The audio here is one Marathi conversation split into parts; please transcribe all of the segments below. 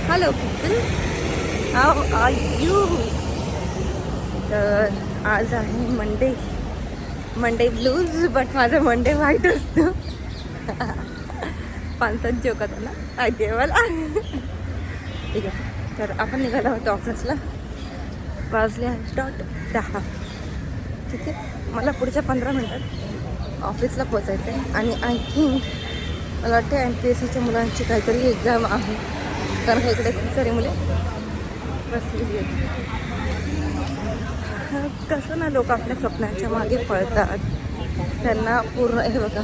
Hello people, how are you? तर आज आहे मंडे ब्लूज, बट माझा मंडे व्हाईट असतो. पानसत जोकत ना माहिती आहे मला. ठीक आहे, तर आपण निघालो होतो ऑफिसला. वाजले स्टार्ट 10. ठीक आहे, मला पुढच्या 15 मिनटात ऑफिसला पोचायचं आहे. आणि आय थिंक मला वाटतं MPSCच्या मुलांची काहीतरी एक्झाम आहे, कारण का इकडे खूप सारी मुले बसलेली आहेत. कसं ना, लोक आपल्या स्वप्नांच्या मागे पळतात. त्यांना पूर्ण हे बघा,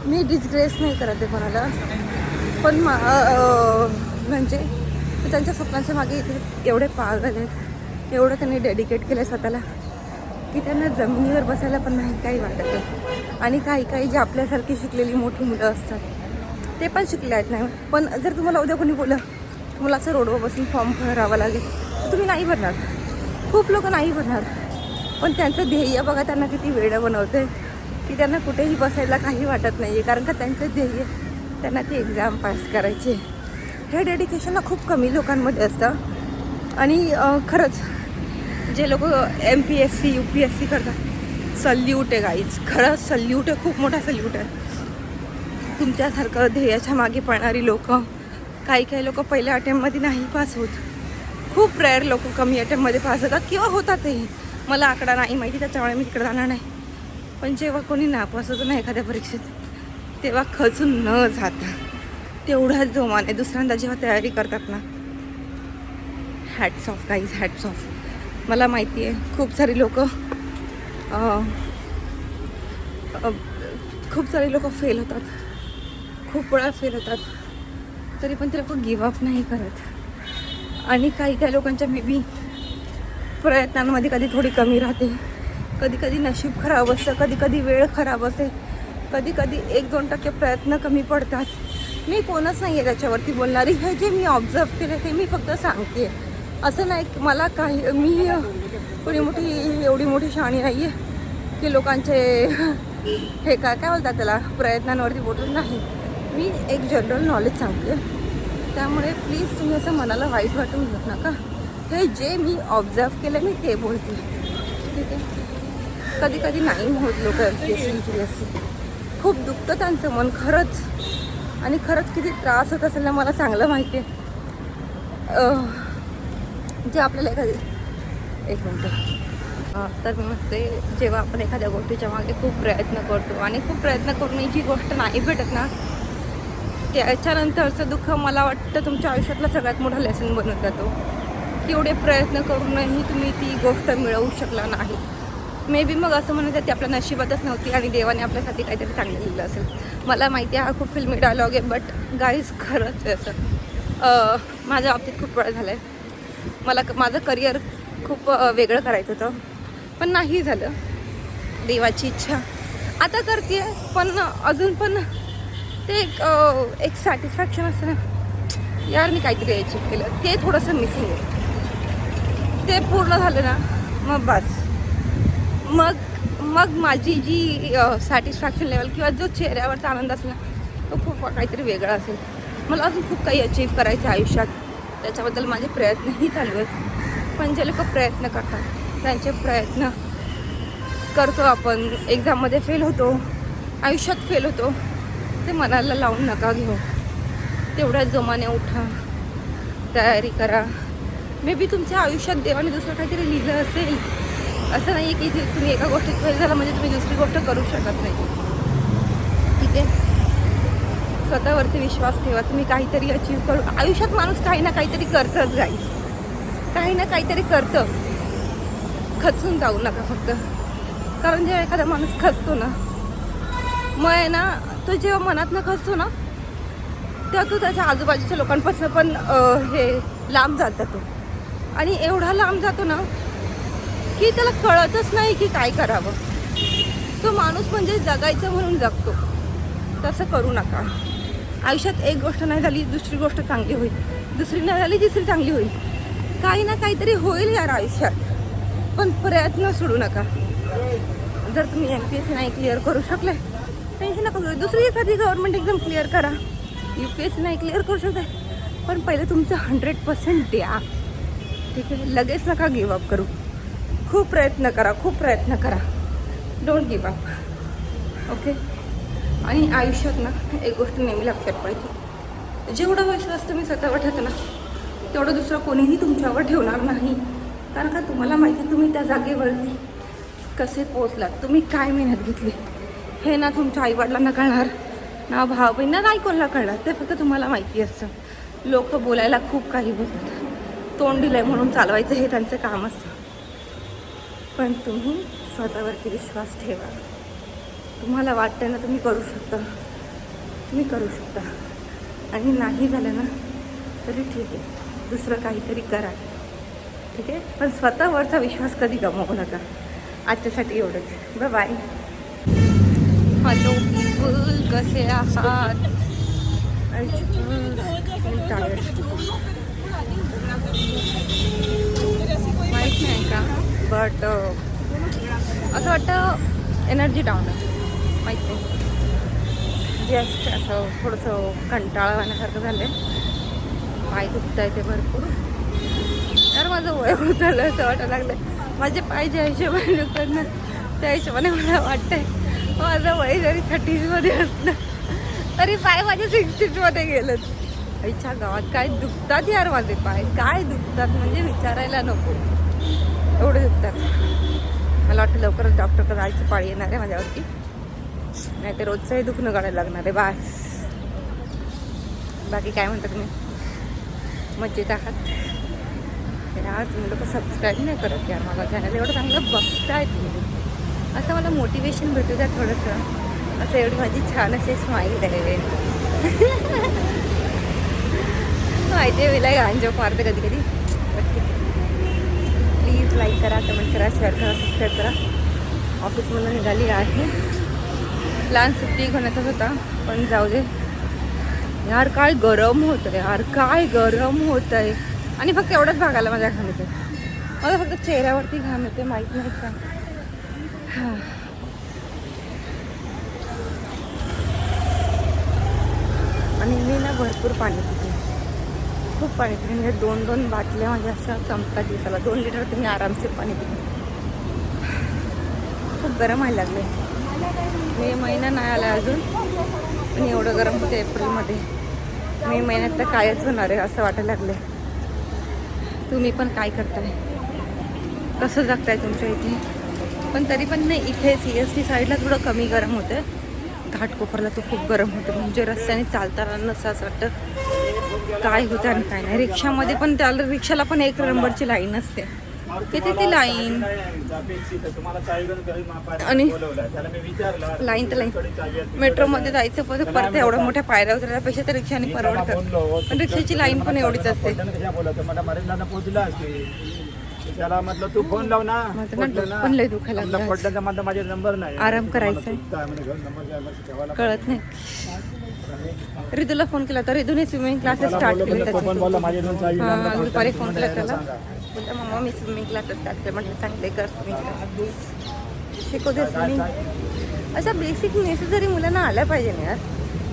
मी डिस्ग्रेस नाही करत आहे कोणाला, पण म्हणजे त्यांच्या स्वप्नांच्या मागे इथे एवढे पागल आहेत, एवढं त्यांनी डेडिकेट केलं स्वतःला की त्यांना जमिनीवर बसायला पण नाही काही वाटत आहे. आणि काही जे आपल्यासारखी शिकलेली मोठी मुलं असतात ते पण शिकले आहेत नाही. पण जर तुम्हाला उद्या कोणी बोललं तुम्हाला असं रोडवर बसून फॉर्म भरावा लागेल, तर तुम्ही नाही भरणार. खूप लोक नाही भरणार. पण त्यांचं ध्येय बघा त्यांना किती वेळं बनवते की त्यांना कुठेही बसायला काही वाटत नाही आहे, कारण का त्यांचं ध्येय त्यांना ती एक्झाम पास करायची. हे डेडिकेशनला खूप कमी लोकांमध्ये असतं. आणि खरंच जे लोक MPSC UPSC करतात, सल्यूट आहे गाईज, खरंच सल्यूट आहे, खूप मोठा सल्यूट आहे. तुमच्यासारखं ध्येयाच्या मागे पळणारी लोक, काही लोक पहिल्या अटेम्प्टमध्ये नाही पास होत. खूप रेअर लोक कमी अटेम्प्टमध्ये पास होतात किंवा होतातही. मला आकडा नाही माहिती, त्याच्यामुळे मी तिकडे जाणार नाही. पण जेव्हा कोणी नापास होतं ना एखाद्या परीक्षेत, तेव्हा खचून न जाता तेवढाच जोमाने दुसऱ्यांदा जेव्हा तयारी करतात ना, hats off guys, hats off. मला माहिती आहे खूप सारी लोक फेल होतात, खूप वेळा फेल होतात, तरी पण ते लोक गिव्हअप नाही करत. आणि काही लोकांच्या मे बी प्रयत्नांमध्ये कधी थोडी कमी राहते, कधी नशीब खराब असतं, कधी वेळ खराब असते, कधी 1-2% प्रयत्न कमी पडतात. मी कोणच नाही आहे त्याच्यावरती बोलणारी. हे जे मी ऑब्झर्व केलं ते मी फक्त सांगते. असं नाही मला काही, मी एवढी मोठी शहाणी नाही आहे की लोकांचे हे काय बोलतात त्याला, प्रयत्नांवरती बोलून नाही. मी एक जनरल नॉलेज सांगते. त्यामुळे प्लीज तुम्ही असं मनाला वाईट वाटून घेत नका. हे जे मी ऑब्झर्व केलं मी ते बोलते. ठीक आहे, कधी नाही होत लोक MPSC खूप दुखतं त्यांचं मन खरंच. आणि खरंच किती त्रास होत असेल ना मला चांगलं माहिती आहे. जे आपल्याला एक मिनटं तर मी म्हणते, जेव्हा आपण एखाद्या गोष्टीच्या मागे खूप प्रयत्न करतो आणि खूप प्रयत्न करूनही जी गोष्ट नाही भेटत ना, त्याच्यानंतरचं दुःख मला वाटतं तुमच्या आयुष्यातला सगळ्यात मोठा लेसन बनत जातो. की एवढे प्रयत्न करूनही तुम्ही ती गोष्ट मिळवू शकला नाही. मे बी मग असं म्हणायचं ती आपल्या नशिबातच नव्हती आणि देवाने आपल्यासाठी काहीतरी चांगलं लिहिलं असेल. मला माहिती आहे हा खूप फिल्मी डायलॉग आहे, बट गाईज खरंच आहे असं. माझ्या बाबतीत खूप वेळ झालं आहे. मला माझं करिअर खूप वेगळं करायचं होतं, पण नाही झालं. देवाची इच्छा आता करते आहे, पण अजून पण ते एक सॅटिस्फॅक्शन असतं ना, यार मी काहीतरी अचीव्ह केलं, ते थोडंसं मिसिंग आहे. ते पूर्ण झालं ना मग बस, मग माझी जी सॅटिस्फॅक्शन लेवल किंवा जो चेहऱ्यावरचा आनंद असेल ना, तो खूप काहीतरी वेगळा असेल. मला अजून खूप काही अचीव्ह करायचं आहे आयुष्यात, त्याच्याबद्दल माझे प्रयत्नही चालू आहेत. पण जे लोक प्रयत्न करतात त्यांचे प्रयत्न करतो आपण, एक्झाममध्ये फेल होतो, आयुष्यात फेल होतो, ते मनाला लावून नका घेऊ. तेवढ्या जोमाने उठा, तयारी करा. मे बी तुमच्या आयुष्यात देवाने दुसरं काहीतरी लिहिलं असेल. असं नाही आहे की तुम्ही एका गोष्टीत फेल झाला म्हणजे तुम्ही दुसरी गोष्ट करू शकत नाही. ठीक आहे, स्वतःवरती विश्वास ठेवा. तुम्ही काहीतरी अचीव्ह करू. आयुष्यात माणूस काही ना काहीतरी करतच जाईल, काही ना काहीतरी करतं. खचून जाऊ नका फक्त, कारण जेव्हा एखादा माणूस खचतो ना, मग आहे ना, तो जेव्हा मनातनं खचतो ना, तेव्हा तो त्याच्या आजूबाजूच्या लोकांपासून पण हे लांब जात जातो. आणि एवढा लांब जातो ना की त्याला कळतच नाही की काय करावं. तो माणूस म्हणजे जगायचं म्हणून जगतो. तसं करू नका. आयुष्यात एक गोष्ट नाही झाली दुसरी गोष्ट चांगली होईल, दुसरी नाही झाली तिसरी चांगली होईल. काही ना काहीतरी होईल यार आयुष्यात, पण प्रयत्न सोडू नका. जर तुम्ही MPSC नाही क्लिअर करू शकले, टेन्शन नका करू. दुसरी एखादी गव्हर्नमेंट एक्झाम क्लिअर करा. UPSC नाही क्लिअर करू शकता, पण पहिले तुमचं 100% द्या, ठीक आहे. लगेच नका गिव अप करू. खूप प्रयत्न करा. Don't give up, okay. आणि आयुष्यात ना एक गोष्ट नेहमी लक्षात पाहिजे, जेवढा विश्वास तुम्ही स्वतःवर ठेवता ना तेवढं दुसरं कोणीही तुमच्यावर ठेवणार नाही. कारण का तुम्हाला माहिती तुम्ही त्या जागेवरती कसे पोचलात, तुम्ही काय मेहनत घेतली हे ना तुमच्या आईवडिलांना कळणार, ना भाऊ बहिणींना, नाही कोणाला कळणार. ते फक्त तुम्हाला माहिती असतं. लोक बोलायला खूप काही बोलतात, तोंड दिलंय म्हणून चालवायचं हे त्यांचं काम असतं. पण तुम्ही स्वतःवरती विश्वास ठेवा. तुम्हाला वाटतं ना तुम्ही करू शकता. आणि नाही झालं ना तरी ठीक आहे, दुसरं काहीतरी करा, ठीक आहे. पण स्वतःवरचा विश्वास कधी गमावू नका. आजच्यासाठी एवढंच. बाय. हॅलो पीपल, कसे आहात? माहीत नाही का, बट असं वाटतं एनर्जी डाऊन आहे. माहीत नाही, जस्ट असं थोडंसं कंटाळवाण्यासारखं झालं आहे. पाय दुखत आहे ते भरपूर. तर माझं वय होत झालं असं वाटायला लागलं. माझे पाय ज्या हिशोबाने दुखतात ना त्या हिशोबाने मला वाटतंय माझं वय जरी 30sमध्ये असलं तरी पाय माझे 60sमध्ये गेलं. आईच्या गावात काय दुखतात यार माझे पाय, काय दुखतात म्हणजे विचारायला नको, एवढे दुखतात. मला वाटतं लवकरच डॉक्टरकडे जायची पाळी येणार आहे माझ्यावरती, नाही तर रोजचंही दुखणं काढायला लागणार आहे. बास. बाकी काय म्हणता तुम्ही? मजेत आहात यार? तुम्ही लोक सबस्क्राईब नाही करत यार मला चॅनल. एवढं चांगलं बघताय तुम्ही, असं मला मोटिवेशन भेटू द्या थोडंसं. असं एवढी माझी छान अशी स्माईल आहे. माहिती आहे मला गांजो मारते कधी कधी. प्लीज लाईक करा, कमेंट करा, शेअर करा, सबस्क्राईब करा. ऑफिसमधून निघाली आहे. प्लॅन सुट्टी घेण्याचाच होता पण जाऊ दे यार. काय गरम होतं यार, काय गरम होत आहे. आणि फक्त एवढंच भागायला माझ्या घाम येते. मला फक्त चेहऱ्यावरती घाम येते, माहीत नाही का. आणि मी ना भरपूर पाणी पिते, खूप पाणी पिते. म्हणजे 2-2 बाटल्या माझ्या अशा संपतात दिवसाला. 2 लिटर तुम्ही आरामशीर पाणी पिते. खूप गरम व्हायला लागले. मे महिना नाही आला अजून आणि एवढं गरम होतं एप्रिलमध्ये. मे महिन्यात तर कायच होणार आहे असं वाटायला लागले. तुम्ही पण काय करताय, कसं जगताय तुमच्या इथे? पण तरी पण नाही, इथे CST साईडला थोडं कमी गरम होतं. घाटकोपरला तो खूप गरम होतं. म्हणजे रस्त्याने चालताना नसं असं वाटतं काय होतं आणि काय नाही. रिक्षामध्ये पण त्याला, रिक्षाला पण 1 नंबरची लाईन असते. किती ती लाईन, आणि लाईन तर लाईन. मेट्रोमध्ये जायचं परत एवढ्या मोठ्या पायऱ्या उतरण्यापेक्षा तर रिक्षाने परवडतं. पण रिक्षाची लाईन पण एवढीच असते. त्याला म्हटलं तू फोन लाव ना, पण लय दुखायला लागलं. माझा नंबर नाही, आराम करायचा कळत नाही. रिदूला फोन केला तर रिदूने स्विमिंग क्लासेस स्टार्ट केले त्याचे. हां, दुपारी फोन केला त्याला. बोलता मम्मा मी स्विमिंग क्लासेस स्टार्ट केले. म्हटलं चांगले कर, स्विमिंग शिकवते स्विमिंग. अशा बेसिक नेसेसरी मुलांना आल्या पाहिजे ना यार.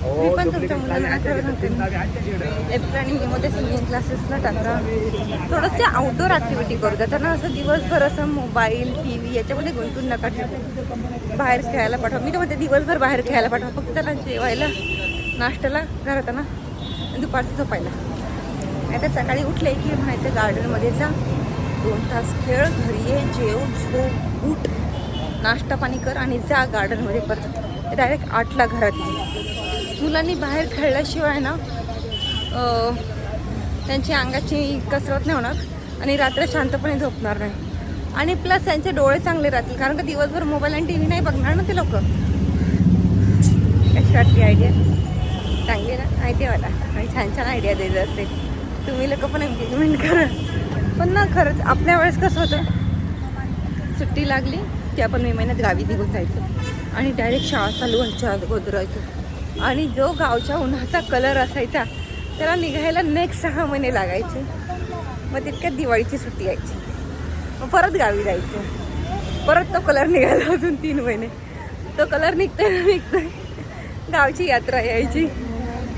मी पण तुमच्या मुलांना खरं सांगते, एप्रिल आणि मेमध्ये स्विमिंग क्लासेसला टाका. थोडंसं आउटडोर ॲक्टिव्हिटी करू द्या त्यांना. असं दिवसभर असं मोबाईल TV याच्यामध्ये गुंतून नका ठेवू. बाहेर खेळायला पाठवा. मी तर म्हणते दिवसभर बाहेर खेळायला पाठवा. फक्त त्यांना जेवायला, नाश्त्याला घरात ना, दुपारचं झोपायला. नाही तर सकाळी उठले की म्हणायचं गार्डनमध्ये जा, 2 तास खेळ, घरी ये, जेव, झोप, उठ, नाश्ता पाणी कर आणि जा गार्डनमध्ये. परत डायरेक्ट 8ला घरात ये. मुलांनी बाहेर खेळल्याशिवाय ना त्यांची अंगाची कसरत नाही होणार आणि रात्र शांतपणे झोपणार नाही. आणि प्लस त्यांचे डोळे चांगले राहतील. कारण का दिवसभर मोबाईल आणि TV नाही बघणार ना ते लोक. कशी वाटली आयडिया? चांगली ना? माहिती आहे मला आणि छान छान आयडिया देत असते. तुम्ही लोक पण एंगेजमेंट करा. पण ना खरंच आपल्या वेळेस कसं होतं, सुट्टी लागली की आपण मे महिन्यात गावी निघून जायचं आणि डायरेक्ट शाळा चालू व्हायच्या अगोदर राहायचं. आणि जो गावच्या उन्हाचा कलर असायचा त्याला निघायला नेक्स्ट 6 महिने लागायचे. मग तितक्यात दिवाळीची सुट्टी यायची. मग परत गावी जायचं. परत तो कलर निघायला अजून 3 महिने. तो कलर निघतोय गावची यात्रा यायची.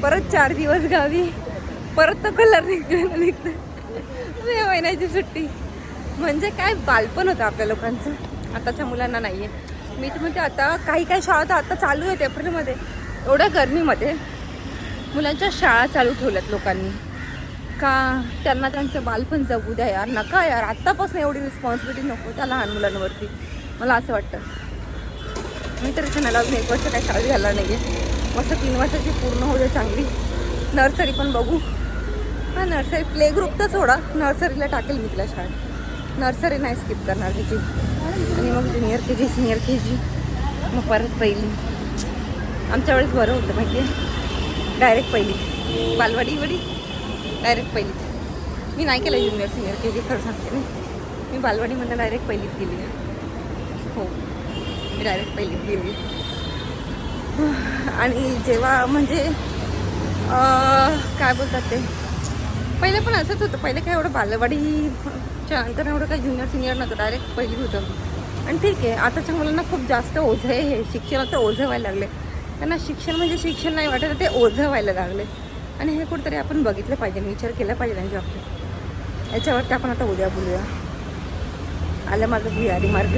परत 4 दिवस गावी. परत तो कलर निघतो. मे महिन्याची सुट्टी म्हणजे काय बालपण होतं आपल्या लोकांचं, आताच्या मुलांना नाही आहे. मी तर म्हणते आता काही काही शाळा तर आता चालू आहेत एप्रिलमध्ये, एवढ्या गरमीमध्ये मुलांच्या शाळा चालू ठेवल्यात लोकांनी का त्यांना त्यांचं बालपण जगू द्या यार. नका यार, आत्तापासून एवढी रिस्पॉन्सिबिलिटी नको त्या लहान मुलांवरती, मला असं वाटतं. मी तर इथे मला अजून 1 वर्ष काही शाळेत घालणार नाही आहे, मस्त 3 वर्षाची पूर्ण होऊ दे चांगली. नर्सरी पण बघू, हां नर्सरी प्ले ग्रुप तर सोडा, नर्सरीला टाकेल मी तिला शाळेत. नर्सरी नाही स्किप करणार तिची, आणि मग ज्युनियर के जी, सिनियर के जी, मग परत पहिली. आमच्या वेळेस बरं होतं माहिती आहे, डायरेक्ट पहिली. बालवाडी डायरेक्ट पहिली. मी नाही केलं ज्युनियर सिनियर के जी, खरं सांगते मी बालवाडीमध्ये डायरेक्ट पहिलीत गेली आहे. हो, मी डायरेक्ट पहिलीत गेली. आणि जेव्हा म्हणजे काय बोलतात ते, पहिले पण असंच होतं. पहिले काय एवढं बालवाडीच्या नंतर एवढं काय ज्युनियर सिनियर नव्हतं, डायरेक्ट पहिलीत होतं. आणि ठीक आहे, आताच्या मुलांना खूप जास्त ओझं आहे, हे शिक्षणाचं ओझं व्हायला लागले. त्यांना शिक्षण म्हणजे शिक्षण नाही वाटत, ते ओझं व्हायला लागले. आणि हे कुठेतरी आपण बघितलं पाहिजे, विचार केला पाहिजे त्यांच्या बाबतीत. याच्यावरती आपण आता उद्या बोलूया. आलं माझं भुयारी मार्ग.